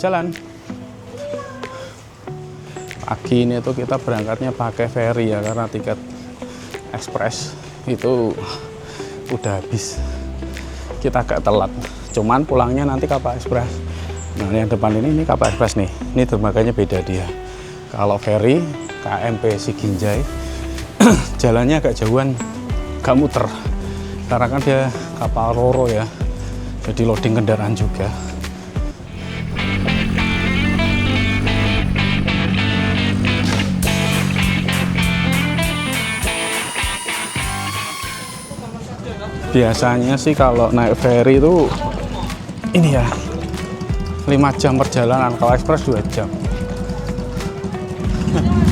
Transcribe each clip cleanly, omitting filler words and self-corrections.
jalan. Pagi ini tuh kita berangkatnya pakai ferry ya, karena tiket ekspres itu udah habis. Kita agak telat, cuman pulangnya nanti kapal ekspres. Nah, yang depan ini kapal ekspres nih. Ini dermaganya beda dia. Kalau ferry KMP Siginjai jalannya agak jauhan, gak muter. Karena kan dia kapal roro ya, jadi loading kendaraan juga. Biasanya sih kalau naik ferry itu ini ya 5 jam perjalanan, kalau ekspres 2 jam.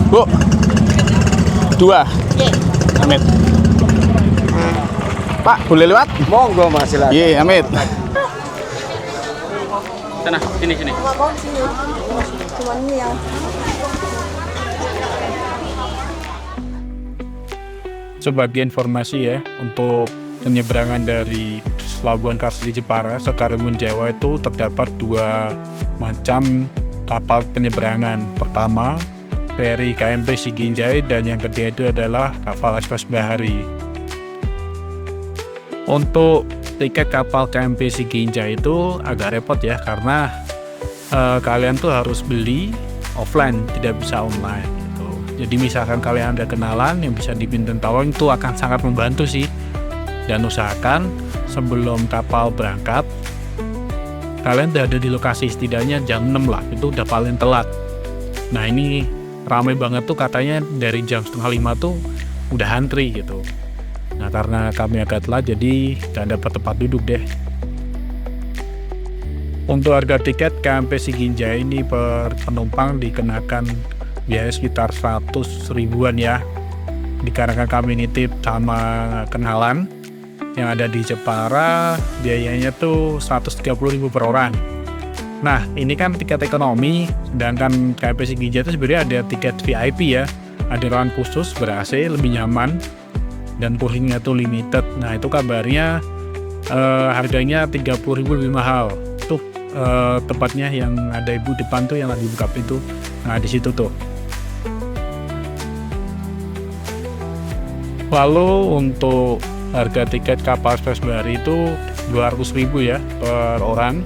Bu, 2. Amit. Pak, boleh lewat? Monggo Mas, silakan. Iya, Amit. Sana, sini. Cuman ini yang Sebagai informasi ya, untuk penyeberangan dari Pelabuhan Karsidi Jepara ke Karimun Jawa itu terdapat 2 macam kapal penyeberangan. Pertama, feri KMP Siginjai, dan yang kedua itu adalah kapal ekspres bahari. Untuk tiket kapal KMP Siginjai itu agak repot ya, karena kalian tuh harus beli offline, tidak bisa online gitu. Jadi misalkan kalian ada kenalan yang bisa dipinjam tawang, itu akan sangat membantu sih. Dan usahakan sebelum kapal berangkat kalian udah ada di lokasi, setidaknya jam 6 lah, itu udah paling telat. Nah, ini ramai banget tuh, katanya dari jam 4:30 tuh udah antri gitu. Nah, karena kami agak telat jadi gak dapat tempat duduk deh. Untuk harga tiket KMP Siginjai ini per penumpang dikenakan biaya sekitar 100 ribuan ya. Dikarenakan kami nitip sama kenalan yang ada di Jepara, biayanya tuh 130.000 per orang. Nah, ini kan tiket ekonomi, sedangkan KMP Siginjai itu sebenarnya ada tiket VIP ya. Ada ruangan khusus ber-AC, lebih nyaman, dan kursinya tuh limited. Nah, itu kabarnya harganya 30.000 lebih mahal. Tuh tempatnya yang ada ibu depan tuh yang lagi buka pintu. Nah, di situ tuh. Lalu untuk harga tiket kapal ekspres bahari itu 200.000 ya per orang,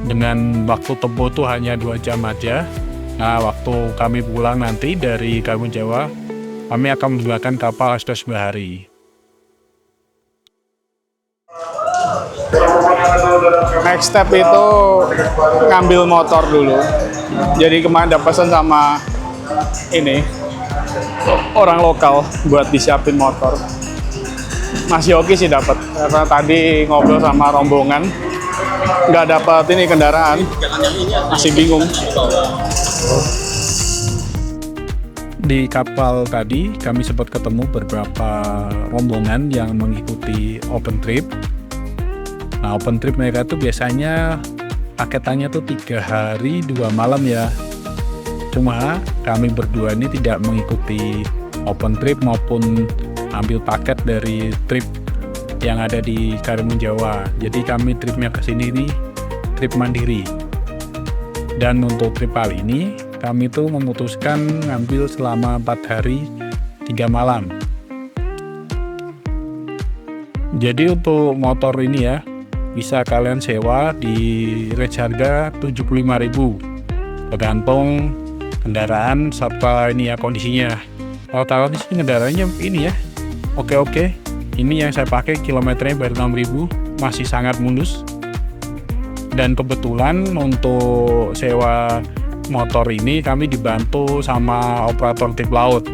dengan waktu tempuh tuh hanya 2 jam aja. Nah, waktu kami pulang nanti dari Karimun Jawa, kami akan menggunakan kapal ekspres bahari. Next step itu ngambil motor dulu. Jadi kemarin ada pesan sama ini orang lokal buat disiapin motor. Masih oke sih dapat, karena tadi ngobrol sama rombongan nggak dapat ini kendaraan, masih bingung. Di kapal tadi kami sempat ketemu beberapa rombongan yang mengikuti open trip. Nah, open trip mereka tuh biasanya paketannya tuh 3 hari 2 malam ya. Cuma kami berdua ini tidak mengikuti open trip maupun ambil paket dari trip yang ada di Karimun Jawa. Jadi kami tripnya ke sini nih trip mandiri. Dan untuk trip kali ini kami tuh memutuskan ngambil selama 4 hari 3 malam. Jadi untuk motor ini ya bisa kalian sewa di range harga 75.000, tergantung kendaraan serta ini ya kondisinya. Kalau tahu di sini kendaraannya ini ya oke. Ini yang saya pakai kilometernya baru 6.000, masih sangat mulus. Dan kebetulan untuk sewa motor ini kami dibantu sama operator trip laut.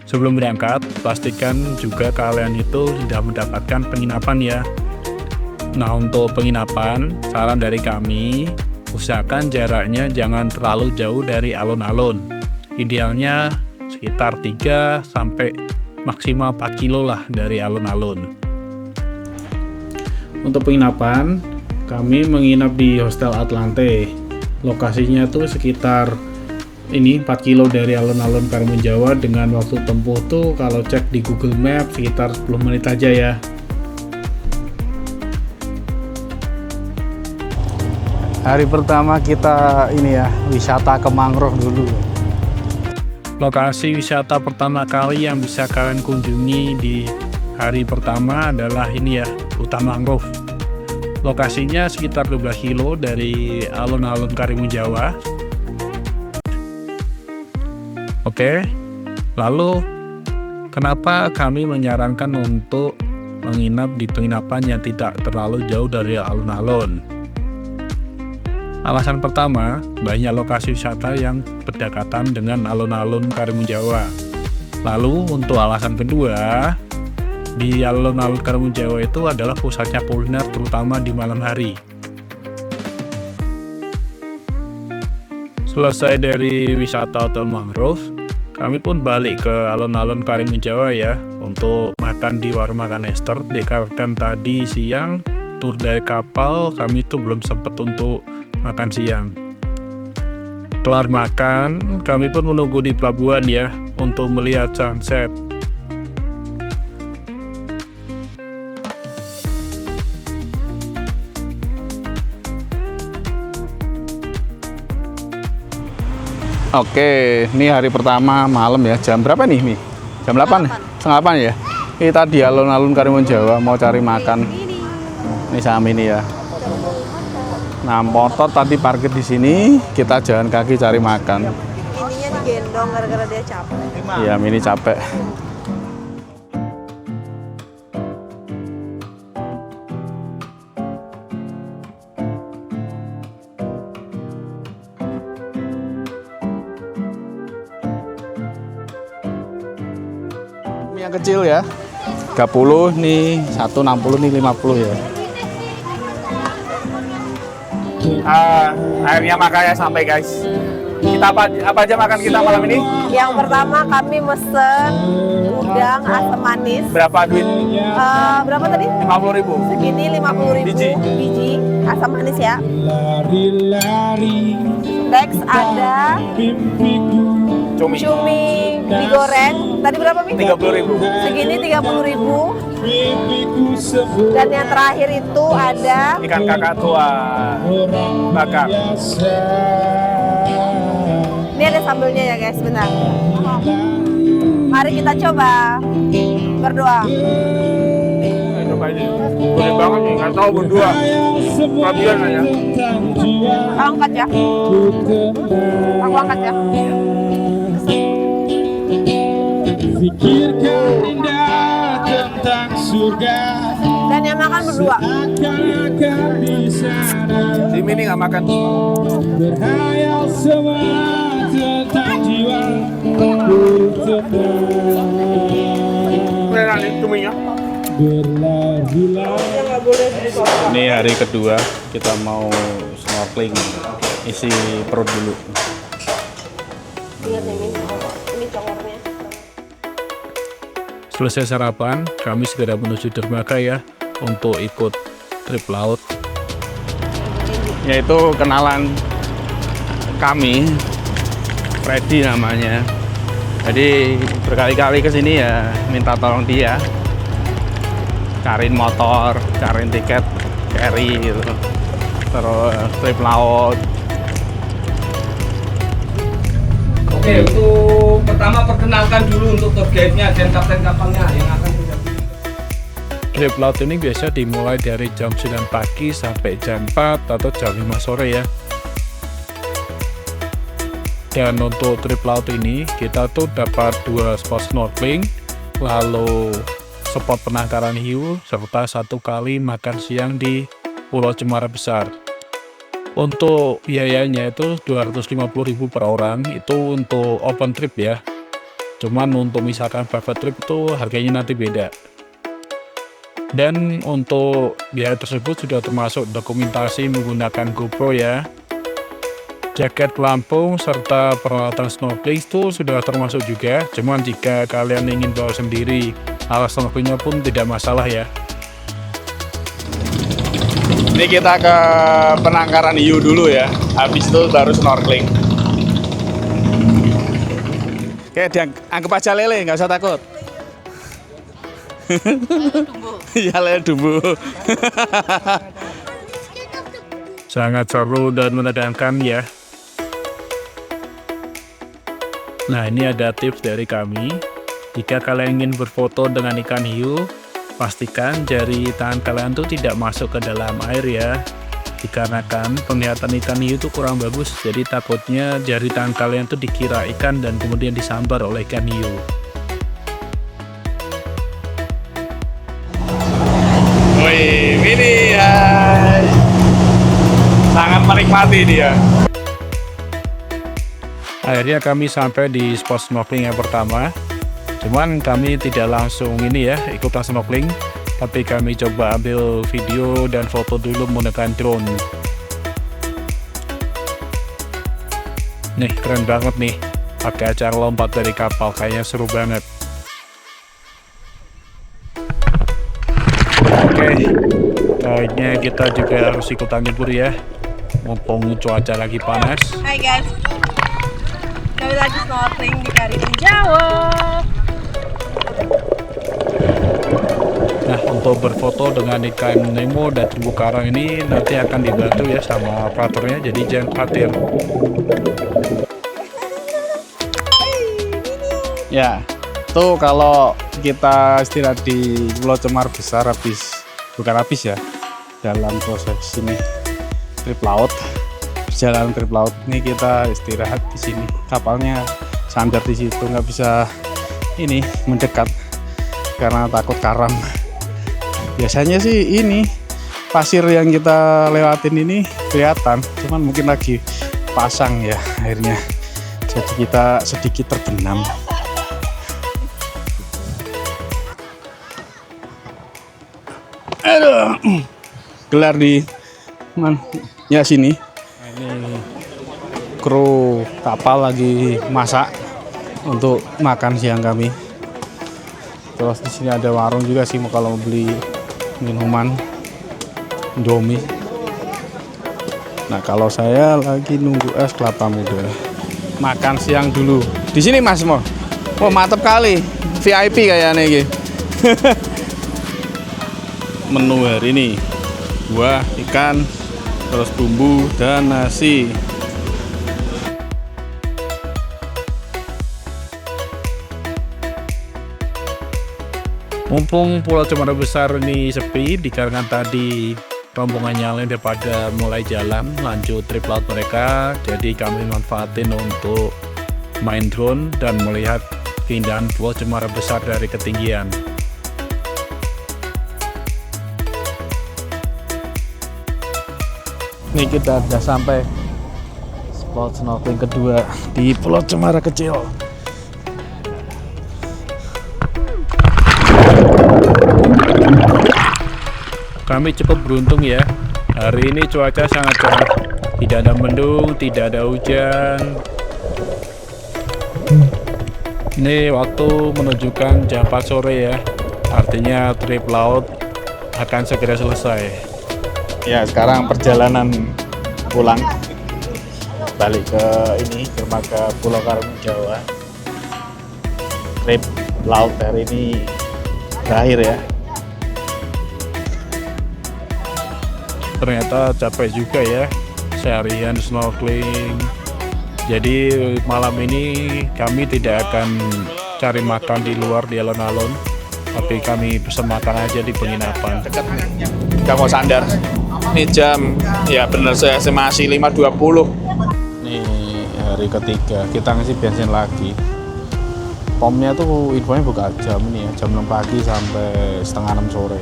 Sebelum berangkat, pastikan juga kalian itu sudah mendapatkan penginapan ya. Nah, untuk penginapan, saran dari kami, usahakan jaraknya jangan terlalu jauh dari alun-alun. Idealnya sekitar 3 sampai maksimal 4 kilo lah dari alun-alun. Untuk penginapan, kami menginap di Hostel Atlante. Lokasinya tuh sekitar ini 4 kilo dari alun-alun Karimun Jawa, dengan waktu tempuh tuh kalau cek di Google Maps sekitar 10 menit aja ya. Hari pertama kita ini ya, wisata ke mangrove dulu. Lokasi wisata pertama kali yang bisa kalian kunjungi di hari pertama adalah ini ya, hutan mangrove. Lokasinya sekitar 12 kilo dari alun-alun Karimun Jawa. Oke, lalu kenapa kami menyarankan untuk menginap di penginapan yang tidak terlalu jauh dari alun-alun? Alasan pertama, banyak lokasi wisata yang berdekatan dengan alun-alun Karimun Jawa. Lalu untuk alasan kedua, di alun-alun Karimun Jawa itu adalah pusatnya kuliner terutama di malam hari. Selesai dari wisata hutan mangrove, kami pun balik ke alun-alun Karimun Jawa ya untuk makan di warung makan Esther. Dikarenakan tadi siang tur dari kapal, kami tuh belum sempat untuk makan siang. Kelar makan, kami pun menunggu di pelabuhan ya untuk melihat sunset. Oke, ini hari pertama malam ya. Jam berapa nih, Mi? Jam 8? Setengah 8 ya? Kita di alun-alun Karimun Jawa mau cari makan. Ini sama ini ya. Nah, motor tadi parkir di sini, kita jalan kaki cari makan. Ininya digendong gara-gara dia capek. Iya, Mini capek. Yang kecil ya, 30 nih, 160 nih 50 ya. Akhirnya makannya sampai guys. Kita apa aja makan kita malam ini? Yang pertama kami mesen udang asam manis. Berapa duit? Berapa tadi? 50.000. Segini 50.000 biji asam manis ya. Next ada Cumi. cumi digoreng. Tadi berapa, Mi? 30.000. Segini 30.000. Dan yang terakhir itu ada Ikan kakak tua bakar. ini ada sambelnya ya guys, bentar. Mari kita coba berdoa. Coba aja. Boleh banget nih, nggak tahu berdua. Kelebihan aja. Aku angkat ya. Aku angkat ya. Pikirkan indah tentang surga. Dan yang makan berdua. Akan di sana. Si Mini nggak makan. Berhayal semua tentang jiwa. Beneran nih cuminya. Berlalu-lalu. Ini hari kedua, kita mau snorkeling, isi perut dulu. Ini congornya. Selesai sarapan, kami segera menuju dermaga ya untuk ikut trip laut. Yaitu kenalan kami, Freddy namanya. Jadi berkali-kali ke sini ya minta tolong dia. Cariin motor, cariin tiket ferry gitu. Terus trip laut. Oke, untuk pertama perkenalkan dulu untuk tour guide-nya dan kapten kapalnya yang akan kita pilih. Trip laut ini biasa dimulai dari jam 9 pagi sampai jam 4 atau jam 5 sore ya. Dan untuk trip laut ini kita tuh dapat 2 spot snorkeling, lalu spot penangkaran hiu, serta 1 kali makan siang di Pulau Cemara Besar. Untuk biayanya itu 250.000 per orang, itu untuk open trip ya. Cuman untuk misalkan private trip itu harganya nanti beda. Dan untuk biaya tersebut sudah termasuk dokumentasi menggunakan GoPro ya. Jaket pelampung serta peralatan snorkeling itu sudah termasuk juga. Cuman jika kalian ingin bawa sendiri, alat snorkelingnya pun tidak masalah ya. Ini kita ke penangkaran hiu dulu ya, habis itu baru snorkeling. Oke, anggap aja lele, nggak usah takut. Iya, lele dumbo. Sangat seru dan menegangkan ya. Nah, ini ada tips dari kami. Jika kalian ingin berfoto dengan ikan hiu, pastikan jari tangan kalian tuh tidak masuk ke dalam air ya. Dikarenakan penglihatan ikan hiu itu kurang bagus, jadi takutnya jari tangan kalian tuh dikira ikan dan kemudian disambar oleh ikan hiu. Wih, ini hai. Sangat menikmati dia. Akhirnya kami sampai di spot snorkeling yang pertama. Cuman kami tidak langsung ini ya, ikutan snorkeling, tapi kami coba ambil video dan foto dulu menggunakan drone. Nih, keren banget nih. Pakai acara lompat dari kapal, kayaknya seru banget. Oke, kayaknya kita juga harus ikutan libur ya. Mumpung cuaca lagi panas. Hai guys, kami lagi snorkeling di Karimun Jawa. Nah, untuk berfoto dengan ikan Nemo dan terumbu karang ini nanti akan dibantu ya sama operatornya, jadi jangan khawatir. Ya, tuh kalau kita istirahat di Pulau Cemara Besar bukan habis ya, dalam proses ini trip laut, perjalanan trip laut ini kita istirahat di sini. Kapalnya sandar di situ, nggak bisa ini mendekat karena takut karam. Biasanya sih ini pasir yang kita lewatin ini kelihatan, cuman mungkin lagi pasang ya akhirnya, jadi kita sedikit terbenam. Aduh, gelar di mana? Ya sini. Ini kru kapal lagi masak untuk makan siang kami. Terus di sini ada warung juga sih kalau mau beli minuman, Indomie. Nah, kalau saya lagi nunggu es kelapa muda. Makan siang dulu. Di sini Mas Mo. Oh, mantep kali. VIP kayaknya ini. Menu hari ini buah, ikan, terus bumbu dan nasi. Mumpung Pulau Cemara Besar ini sepi, dikarenakan tadi rombongan yang lain daripada mulai jalan lanjut trip laut mereka, jadi kami manfaatin untuk main drone dan melihat keindahan Pulau Cemara Besar dari ketinggian. Ini kita sudah sampai spot snorkeling kedua di Pulau Cemara Kecil. Kami cukup beruntung ya, hari ini cuaca sangat cerah, tidak ada mendung, tidak ada hujan. Ini waktu menunjukkan jam 4 sore ya, artinya trip laut akan segera selesai. Ya, sekarang perjalanan pulang balik ke ini, ke Pulau Karimun Jawa. Trip laut hari ini berakhir ya. Ternyata capek juga ya, seharian snorkeling. Jadi malam ini kami tidak akan cari makan di luar di alun-alun, tapi kami pesan makan aja di penginapan. Dekat nih, nggak mau sandar. Ini jam, ya bener saya masih 5.20. Nih hari ketiga, kita ngisi bensin lagi. Pomnya tuh infonya buka jam ini ya, jam 6 pagi sampai setengah 6 sore.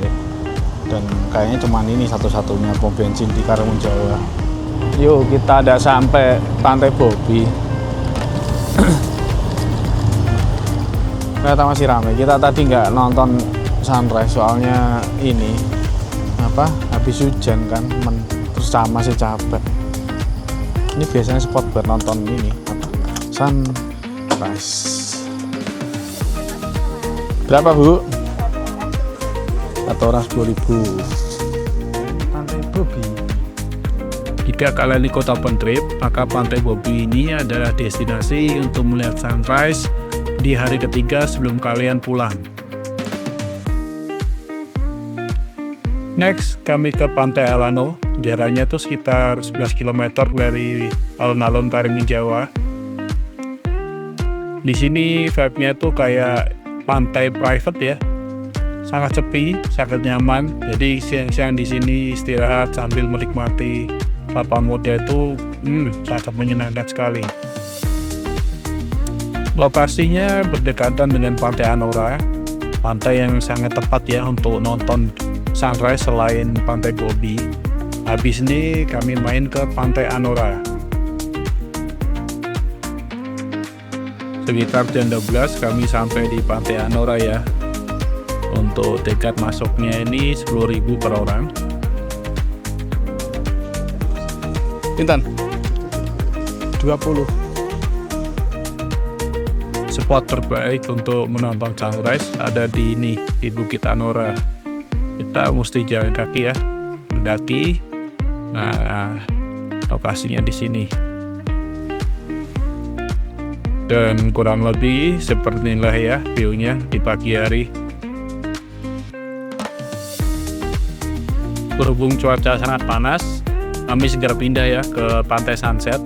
Dan kayaknya cuman ini satu-satunya pom bensin di Karimun Jawa. Yuk, kita ada sampai Pantai Bobi. Ternyata masih ramai. Kita tadi nggak nonton sunrise soalnya ini habis hujan kan, terus masih capek. Ini biasanya spot buat nonton ini sunrise. Berapa Bu? Atau orang 10.000. Pantai Bobi. Jika kalian di kota Pentrip, maka Pantai Bobi ini adalah destinasi untuk melihat sunrise di hari ketiga sebelum kalian pulang. Next, kami ke Pantai Alano. Jaraknya tuh sekitar 11 km dari alun-alun Karimun Jawa. Di sini vibe-nya tuh kayak pantai private ya, sangat sepi, sangat nyaman. Jadi siang-siang di sini istirahat sambil menikmati papan muda itu sangat menyenangkan sekali. Lokasinya berdekatan dengan Pantai Anora, pantai yang sangat tepat ya untuk nonton sunrise selain Pantai Gobi. Habis ini kami main ke Pantai Anora. Sekitar jam 12 kami sampai di Pantai Anora ya. Untuk tiket masuknya ini 10.000 per orang. Pinten? 20. Spot terbaik untuk menonton sunrise ada di ini, di Bukit Anora. Kita mesti jalan kaki ya, mendaki. Nah, lokasinya di sini. Dan kurang lebih seperti inilah ya view-nya di pagi hari. Berhubung cuaca sangat panas, kami segera pindah ya ke Pantai Sunset.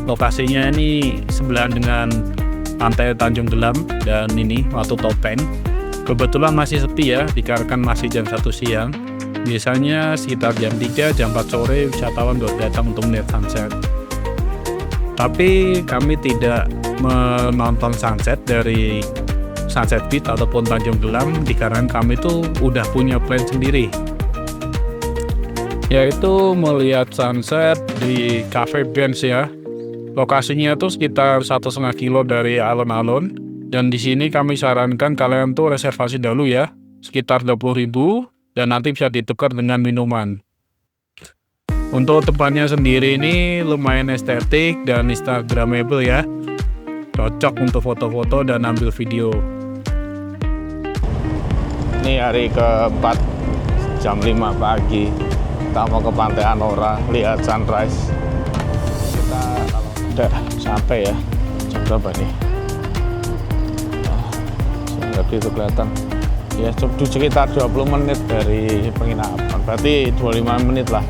Lokasinya ini sebelahan dengan Pantai Tanjung Gelam dan ini Watu Topeng. Kebetulan masih sepi ya, dikarenakan masih jam 1 siang. Biasanya sekitar jam 3, jam 4 sore wisatawan baru datang untuk melihat sunset. Tapi kami tidak menonton sunset dari Sunset Beach ataupun Tanjung Gelam dikarenakan kami tuh udah punya plan sendiri, yaitu melihat sunset di Cafe Benz ya. Lokasinya tuh sekitar 1,5 kilo dari alun-alun, dan di sini kami sarankan kalian tuh reservasi dulu ya, sekitar 20.000 dan nanti bisa ditukar dengan minuman. Untuk tempatnya sendiri ini lumayan estetik dan instagramable ya, cocok untuk foto-foto dan ambil video. Ini hari keempat jam 5 pagi. Kita mau ke Pantai Anora lihat sunrise. Kita udah sampai ya. Jam berapa nih? Jadi itu kelihatan. Ya sekitar 20 menit dari penginapan. Berarti 25 menit lah.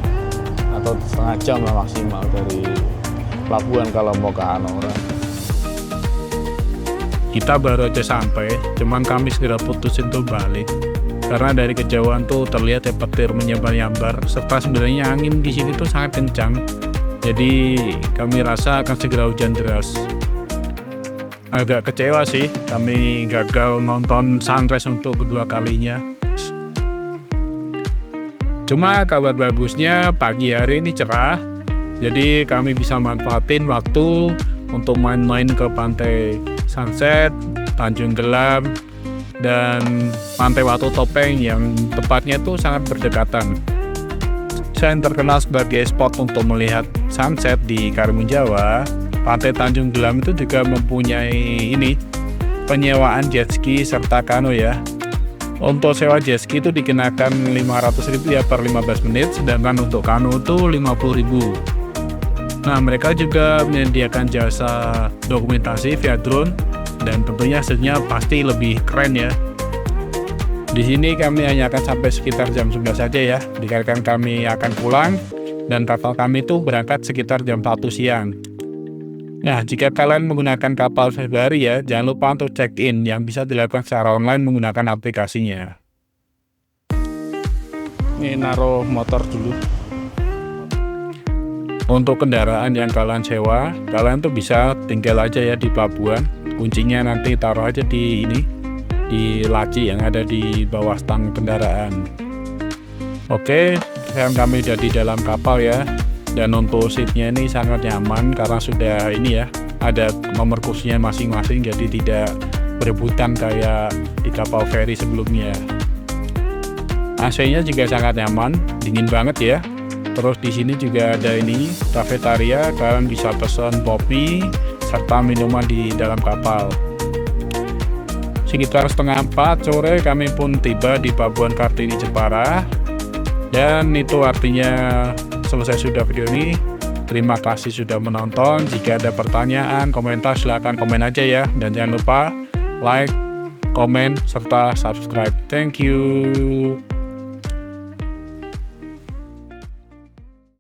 Atau setengah jam lah maksimal dari pelabuhan kalau mau ke Anora. Kita baru aja sampai, cuman kami segera putusin tuh balik. Karena dari kejauhan tuh terlihat ya petir menyambar-nyambar, serta sebenarnya angin di sini tuh sangat kencang. Jadi kami rasa akan segera hujan deras. Agak kecewa sih, kami gagal nonton sunrise untuk kedua kalinya. Cuma kabar bagusnya pagi hari ini cerah, jadi kami bisa manfaatin waktu untuk main-main ke Pantai Sunset, Tanjung Gelam, dan Pantai Watu Topeng yang tepatnya itu sangat berdekatan. Selain terkenal sebagai spot untuk melihat sunset di Karimun Jawa, Pantai Tanjung Gelam itu juga mempunyai penyewaan jet ski serta kano ya. Untuk sewa jet ski itu dikenakan 500.000 ya per 15 menit, sedangkan untuk kano itu 50.000. Nah, mereka juga menyediakan jasa dokumentasi via drone dan tentunya hasilnya pasti lebih keren ya. Di sini kami hanya akan sampai sekitar jam 11 saja ya, dikarenakan kami akan pulang dan kapal kami tuh berangkat sekitar jam 1 siang. Nah, jika kalian menggunakan kapal Februari ya, jangan lupa untuk check-in yang bisa dilakukan secara online menggunakan aplikasinya. Ini naruh motor dulu. Untuk kendaraan yang kalian sewa, kalian tuh bisa tinggal aja ya di pelabuhan. Kuncinya nanti taruh aja di laci yang ada di bawah stang kendaraan. Oke, sekarang kami udah di dalam kapal ya. Dan untuk seatnya ini sangat nyaman karena sudah ada nomor kursinya masing-masing, jadi tidak berebutan kayak di kapal feri sebelumnya. AC-nya juga sangat nyaman, dingin banget ya. Terus di sini juga ada kafetaria, kalian bisa pesan kopi serta minuman di dalam kapal. Sekitar 3:30 sore kami pun tiba di Pelabuhan Kartini Jepara. Dan itu artinya selesai sudah video ini. Terima kasih sudah menonton. Jika ada pertanyaan, komentar silahkan komen aja ya. Dan jangan lupa like, komen, serta subscribe. Thank you.